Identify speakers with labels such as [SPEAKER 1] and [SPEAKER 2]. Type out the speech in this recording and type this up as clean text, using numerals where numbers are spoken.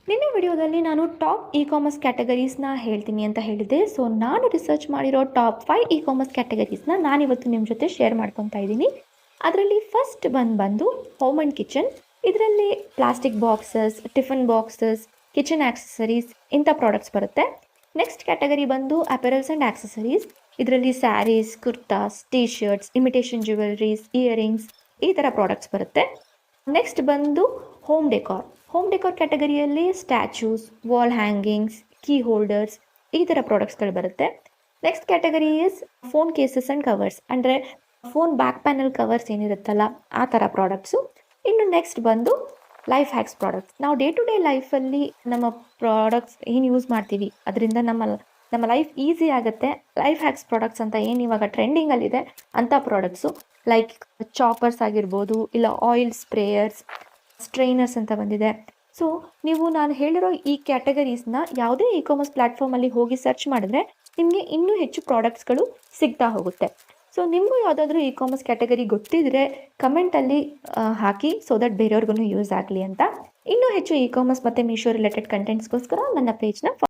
[SPEAKER 1] ನಿನ್ನೆ ವಿಡಿಯೋದಲ್ಲಿ ನಾನು ಟಾಪ್ ಇ ಕಾಮರ್ಸ್ ಕ್ಯಾಟಗರೀಸ್ನ ಹೇಳ್ತೀನಿ ಅಂತ ಹೇಳಿದೆ. ಸೊ ನಾನು ರಿಸರ್ಚ್ ಮಾಡಿರೋ ಟಾಪ್ 5 ಇ ಕಾಮರ್ಸ್ ಕ್ಯಾಟಗರೀಸ್ನ ನಾನಿವತ್ತು ನಿಮ್ಮ ಜೊತೆ ಶೇರ್ ಮಾಡ್ಕೊತಾ ಇದ್ದೀನಿ. ಅದರಲ್ಲಿ ಫಸ್ಟ್ ಬಂದು ಹೋಮ್ ಆ್ಯಂಡ್ ಕಿಚನ್. ಇದರಲ್ಲಿ plastic boxes, tiffin boxes, kitchen accessories ಇಂಥ ಪ್ರಾಡಕ್ಟ್ಸ್ ಬರುತ್ತೆ. ನೆಕ್ಸ್ಟ್ ಕ್ಯಾಟಗರಿ ಬಂದು ಅಪೆರಲ್ಸ್ ಆ್ಯಂಡ್ ಆಕ್ಸೆಸರೀಸ್. ಇದರಲ್ಲಿ sarees, kurtas, T shirts, imitation jewelleries, earrings ಈ ಥರ ಪ್ರಾಡಕ್ಟ್ಸ್ ಬರುತ್ತೆ. ನೆಕ್ಸ್ಟ್ ಬಂದು ಹೋಮ್ ಡೆಕೋರ್ ಕ್ಯಾಟಗರಿಯಲ್ಲಿ statues, wall hangings, key holders ಈ ಥರ ಪ್ರಾಡಕ್ಟ್ಸ್ಗಳು ಬರುತ್ತೆ. Next category is phone cases and covers, ಅಂದರೆ ಫೋನ್ ಬ್ಯಾಕ್ ಪ್ಯಾನಲ್ ಕವರ್ಸ್ ಏನಿರುತ್ತಲ್ಲ ಆ ಥರ ಪ್ರಾಡಕ್ಟ್ಸು. ಇನ್ನು ನೆಕ್ಸ್ಟ್ ಬಂದು ಲೈಫ್ ಹ್ಯಾಕ್ಸ್ ಪ್ರಾಡಕ್ಟ್ಸ್. ನಾವು ಡೇ ಟು ಡೇ ಲೈಫಲ್ಲಿ ನಮ್ಮ ಪ್ರಾಡಕ್ಟ್ಸ್ ಏನು ಯೂಸ್ ಮಾಡ್ತೀವಿ ಅದರಿಂದ ನಮ್ಮ ಲೈಫ್ ಈಸಿ ಆಗುತ್ತೆ. ಲೈಫ್ ಹ್ಯಾಕ್ಸ್ ಪ್ರಾಡಕ್ಟ್ಸ್ ಅಂತ ಏನು ಇವಾಗ ಟ್ರೆಂಡಿಂಗಲ್ಲಿದೆ ಅಂಥ ಪ್ರಾಡಕ್ಟ್ಸು ಲೈಕ್ ಚಾಪರ್ಸ್ ಆಗಿರ್ಬೋದು, ಇಲ್ಲ ಆಯಿಲ್ ಸ್ಪ್ರೇಯರ್ಸ್, ಸ್ಟ್ರೈನರ್ಸ್ ಅಂತ ಬಂದಿದೆ. ಸೊ ನೀವು ನಾನು ಹೇಳಿರೋ ಈ ಕ್ಯಾಟಗರೀಸ್ನ ಯಾವುದೇ ಇ ಕಾಮರ್ಸ್ ಪ್ಲ್ಯಾಟ್ಫಾರ್ಮಲ್ಲಿ ಹೋಗಿ ಸರ್ಚ್ ಮಾಡಿದ್ರೆ ನಿಮಗೆ ಇನ್ನೂ ಹೆಚ್ಚು ಪ್ರಾಡಕ್ಟ್ಸ್ಗಳು ಸಿಗ್ತಾ ಹೋಗುತ್ತೆ. ಸೊ ನಿಮಗೂ ಯಾವುದಾದ್ರೂ ಇ ಕಾಮರ್ಸ್ ಕ್ಯಾಟಗರಿ ಗೊತ್ತಿದ್ರೆ ಕಮೆಂಟಲ್ಲಿ ಹಾಕಿ, ಸೊ ದಟ್ ಬೇರೆಯವ್ರಿಗೂ ಯೂಸ್ ಆಗಲಿ ಅಂತ. ಇನ್ನೂ ಹೆಚ್ಚು ಇ ಕಾಮರ್ಸ್ ಮತ್ತು ಮೀಶೋ ರಿಲೇಟೆಡ್ ಕಂಟೆಂಟ್ಸ್ಗೋಸ್ಕರ ನನ್ನ ಪೇಜ್ನ